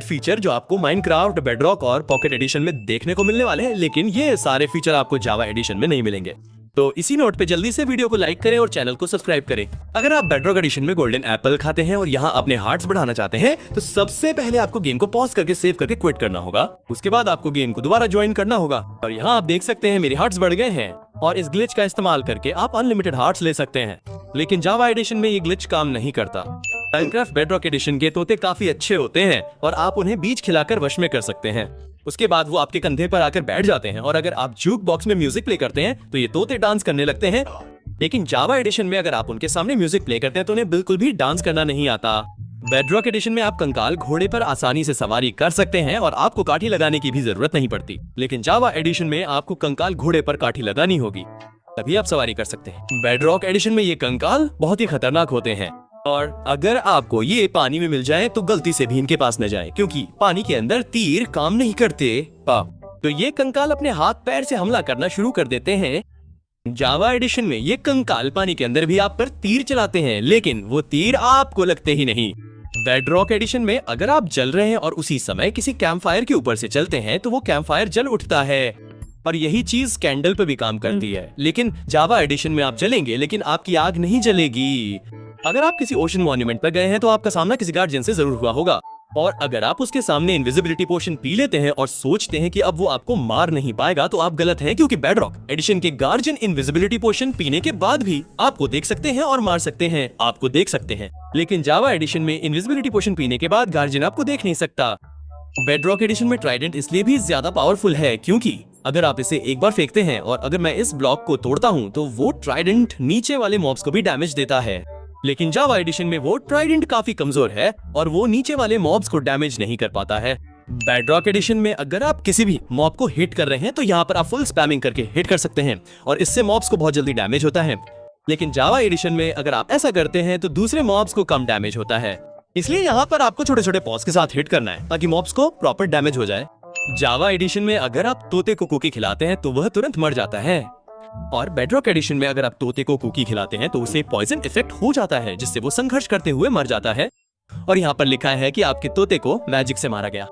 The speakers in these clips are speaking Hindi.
फीचर जो आपको माइनक्राफ्ट, बेडरॉक और पॉकेट एडिशन में देखने को मिलने वाले हैं, लेकिन ये सारे फीचर आपको जावा एडिशन में नहीं मिलेंगे। तो इसी नोट पे जल्दी से वीडियो को लाइक करें और चैनल को सब्सक्राइब करें। अगर आप बेडरॉक एडिशन में गोल्डन एप्पल खाते हैं और यहाँ अपने हार्ट्स बढ़ाना चाहते हैं तो सबसे पहले आपको गेम को पॉज करके सेव करके क्विट करना होगा। उसके बाद आपको गेम को दोबारा ज्वाइन करना होगा और यहाँ आप देख सकते हैं मेरे हार्ट्स बढ़ गए हैं और इस ग्लिच का इस्तेमाल करके आप अनलिमिटेड हार्ट्स ले सकते हैं। लेकिन जावा एडिशन में ये ग्लिच काम नहीं करता। माइनक्राफ्ट बेडरॉक एडिशन के तोते काफी अच्छे होते हैं और आप उन्हें बीज खिलाकर वश में कर सकते हैं। उसके बाद वो आपके कंधे पर आकर बैठ जाते हैं और अगर आप जूक बॉक्स में म्यूजिक प्ले करते हैं तो ये तोते डांस करने लगते हैं। लेकिन जावा एडिशन में अगर आप उनके सामने म्यूजिक प्ले करते हैं तो उन्हें बिल्कुल भी डांस करना नहीं आता। बेडरॉक एडिशन में आप कंकाल घोड़े पर आसानी से सवारी कर सकते हैं और आपको काठी लगाने की भी जरूरत नहीं पड़ती। लेकिन जावा एडिशन में आपको कंकाल घोड़े पर काठी लगानी होगी, तभी आप सवारी कर सकते हैं। बेडरॉक एडिशन में ये कंकाल बहुत ही खतरनाक होते हैं और अगर आपको ये पानी में मिल जाए तो गलती से भी इनके पास न जाए, क्योंकि पानी के अंदर तीर काम नहीं करते। तो ये कंकाल अपने हाथ पैर से हमला करना शुरू कर देते हैं। जावा एडिशन में ये कंकाल पानी के अंदर भी आप पर तीर चलाते हैं, लेकिन वो तीर आपको लगते ही नहीं। बेडरॉक एडिशन में अगर आप जल रहे हैं और उसी समय किसी कैंप फायर के ऊपर से चलते हैं तो वो कैंप फायर जल उठता है और यही चीज कैंडल पे भी काम करती है। लेकिन जावा एडिशन में आप जलेंगे लेकिन आपकी आग नहीं जलेगी। अगर आप किसी ओशन मॉन्यूमेंट पर गए हैं तो आपका सामना किसी गार्जियन से जरूर हुआ होगा और अगर आप उसके सामने इनविजिबिलिटी पोशन पी लेते हैं और सोचते हैं कि अब वो आपको मार नहीं पाएगा तो आप गलत हैं, क्योंकि बेडरॉक एडिशन के गार्जियन इनविजिबिलिटी पोशन पीने के बाद भी आपको देख सकते हैं और मार सकते हैं, आपको देख सकते हैं। लेकिन जावा एडिशन में इनविजिबिलिटी पोशन पीने के बाद गार्जियन आपको देख नहीं सकता। बेडरॉक एडिशन में ट्राइडेंट इसलिए भी ज्यादा पावरफुल है क्योंकि अगर आप इसे एक बार फेंकते हैं और अगर मैं इस ब्लॉक को तोड़ता हूँ तो वो ट्राइडेंट नीचे वाले मॉब्स को भी डैमेज देता है। लेकिन जावा एडिशन में वो ट्राइडेंट काफी कमजोर है और वो नीचे वाले मॉब्स को डैमेज नहीं कर पाता है। बेडरॉक एडिशन में अगर आप किसी भी मॉब को हिट कर रहे हैं तो यहाँ पर आप फुल स्पैमिंग करके हिट कर सकते हैं और इससे मॉब्स को बहुत जल्दी डैमेज होता है। लेकिन जावा एडिशन में अगर आप ऐसा करते हैं तो दूसरे मॉब्स को कम डैमेज होता है, इसलिए यहाँ पर आपको छोटे छोटे पॉज के साथ हिट करना है ताकि मॉब्स को प्रॉपर डैमेज हो जाए। जावा एडिशन में अगर आप तोते को कुकी खिलाते हैं तो वह तुरंत मर जाता है और बेडरॉक एडिशन में अगर आप तोते को कुकी खिलाते हैं तो उसे पॉइजन इफेक्ट हो जाता है जिससे वो संघर्ष करते हुए मर जाता है। और यहाँ पर लिखा है कि आपके तोते को मैजिक से मारा गया।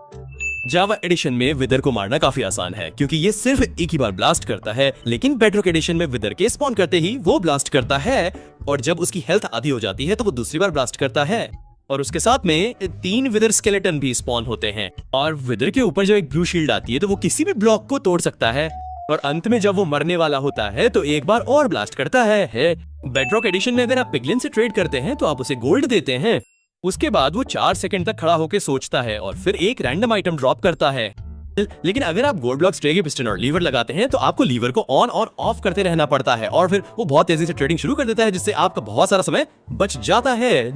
जावा एडिशन में विदर को मारना काफी आसान है क्योंकि ये सिर्फ एक ही बार ब्लास्ट करता है, लेकिन बेडरॉक एडिशन में विदर के स्पॉन करते ही वो ब्लास्ट करता है और जब उसकी हेल्थ आधी हो जाती है तो वो दूसरी बार ब्लास्ट करता है और उसके साथ में 3 विदर स्केलेटन भी स्पॉन होते हैं और विदर के ऊपर जब एक ब्लू शील्ड आती है तो वो किसी भी ब्लॉक को तोड़ सकता है और अंत में जब वो मरने वाला होता है तो एक बार और ब्लास्ट करता है। बेडरॉक एडिशन में अगर आप पिगलिन से ट्रेड करते हैं तो आप उसे गोल्ड देते हैं। उसके बाद वो 4 सेकंड तक खड़ा होकर सोचता है और फिर एक रैंडम आइटम ड्रॉप करता है। लेकिन अगर आप गोल्ड ब्लॉक, स्ट्रेगी पिस्टन और लीवर लगाते हैं तो आपको लीवर को ऑन और ऑफ करते रहना पड़ता है और फिर वो बहुत तेजी से ट्रेडिंग शुरू कर देता है जिससे आपका बहुत सारा समय बच जाता है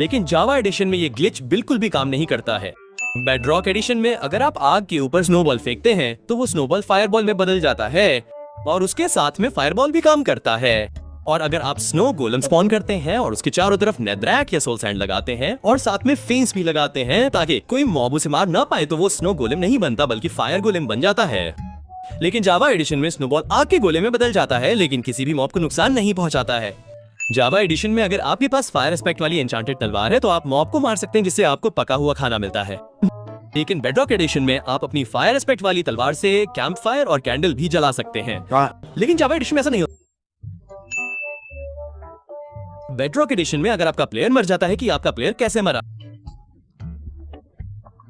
लेकिन जावा एडिशन में ये ग्लिच बिल्कुल भी काम नहीं करता है। बेडरॉक एडिशन में अगर आप आग के ऊपर स्नोबॉल फेंकते हैं तो वो स्नोबॉल फायरबॉल में बदल जाता है और उसके साथ में फायरबॉल भी काम करता है। और अगर आप स्नो गोलम स्पॉन करते हैं और उसके चारों तरफ नेदरैक या सोल सैंड लगाते हैं और साथ में फेंस भी लगाते हैं ताकि कोई मॉब उसे मार ना पाए तो वो स्नो गोलम नहीं बनता बल्कि फायर गोलम बन जाता है। लेकिन जावा एडिशन में स्नोबॉल आग के गोले में बदल जाता है लेकिन किसी भी मॉब को नुकसान नहीं पहुंचाता है। जावा एडिशन में अगर आपके पास फायर एस्पेक्ट वाली एन्चांटेड तलवार है तो आप मॉब को मार सकते हैं जिससे आपको पका हुआ खाना मिलता है। लेकिन बेडरॉक एडिशन में आप अपनी फायर एस्पेक्ट वाली तलवार से कैंप फायर और कैंडल भी जला सकते हैं। लेकिन जावा एडिशन में ऐसा नहीं होता। बेडरॉक एडिशन में अगर आपका प्लेयर मर जाता है कि आपका प्लेयर कैसे मरा,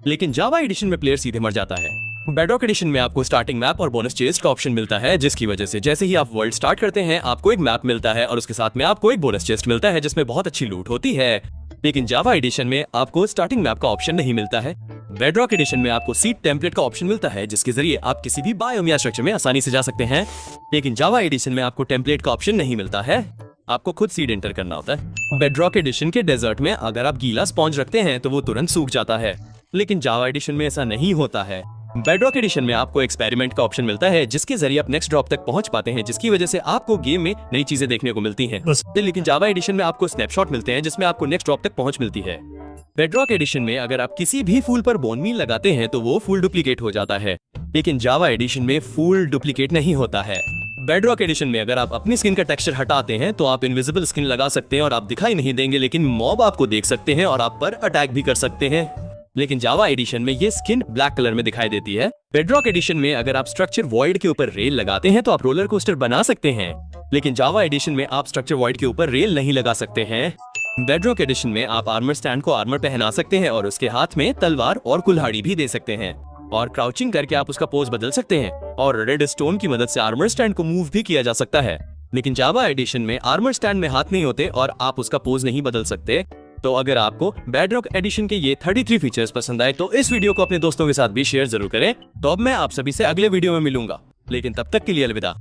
लेकिन जावा एडिशन में प्लेयर सीधे मर जाता है। बेडरॉक एडिशन में आपको स्टार्टिंग मैप और बोनस चेस्ट का ऑप्शन मिलता है जिसकी वजह से जैसे ही आप वर्ल्ड स्टार्ट करते हैं आपको एक मैप मिलता है और उसके साथ में आपको एक बोनस चेस्ट मिलता है जिसमें बहुत अच्छी लूट होती है। लेकिन जावा एडिशन में आपको स्टार्टिंग मैप का ऑप्शन नहीं मिलता है। बेडरॉक एडिशन में आपको सीड टेम्पलेट का ऑप्शन मिलता है जिसके जरिए आप किसी भी बायोम या स्ट्रक्चर में आसानी से जा सकते हैं। लेकिन जावा एडिशन में आपको टेम्पलेट का ऑप्शन नहीं मिलता है, आपको खुद सीड एंटर करना होता है। बेडरॉक एडिशन के डेजर्ट में अगर आप गीला स्पॉन्ज रखते हैं तो वो तुरंत सूख जाता है, लेकिन जावा एडिशन में ऐसा नहीं होता है। बेडरॉक एडिशन में आपको एक्सपेरिमेंट का ऑप्शन मिलता है जिसके जरिए आप नेक्स्ट ड्रॉप तक पहुंच पाते हैं जिसकी वजह से आपको गेम में नई चीजें देखने को मिलती हैं। लेकिन जावा एडिशन में आपको स्नैपशॉट मिलते हैं जिसमें आपको नेक्स्ट ड्रॉप तक पहुंच मिलती है। बेडरॉक एडिशन में अगर आप किसी भी फूल पर बोन मील लगाते हैं तो वो फूल डुप्लीकेट हो जाता है, लेकिन जावा एडिशन में फूल डुप्लीकेट नहीं होता है। बेडरॉक एडिशन में अगर आप अपनी स्किन का टेक्सचर हटाते हैं तो आप इनविजिबल स्किन लगा सकते हैं और आप दिखाई नहीं देंगे, लेकिन मॉब आपको देख सकते हैं और आप पर अटैक भी कर सकते हैं। लेकिन जावा एडिशन में ये स्किन ब्लैक कलर में दिखाई देती है। बेडरॉक एडिशन में अगर आप स्ट्रक्चर वॉइड के ऊपर रेल लगाते हैं तो आप रोलर कोस्टर बना सकते हैं, लेकिन जावा एडिशन में आप स्ट्रक्चर वॉइड के ऊपर रेल नहीं लगा सकते हैं। बेडरॉक एडिशन में आप आर्मर स्टैंड को आर्मर पहना सकते हैं और उसके हाथ में तलवार और कुल्हाड़ी भी दे सकते हैं, और क्राउचिंग करके आप उसका पोज बदल सकते हैं, और रेड स्टोन की मदद से आर्मर स्टैंड को मूव भी किया जा सकता है। लेकिन जावा एडिशन में आर्मर स्टैंड में हाथ नहीं होते और आप उसका पोज नहीं बदल सकते। तो अगर आपको बेडरॉक एडिशन के ये 33 फीचर्स पसंद आए तो इस वीडियो को अपने दोस्तों के साथ भी शेयर जरूर करें। तो अब मैं आप सभी से अगले वीडियो में मिलूंगा, लेकिन तब तक के लिए अलविदा।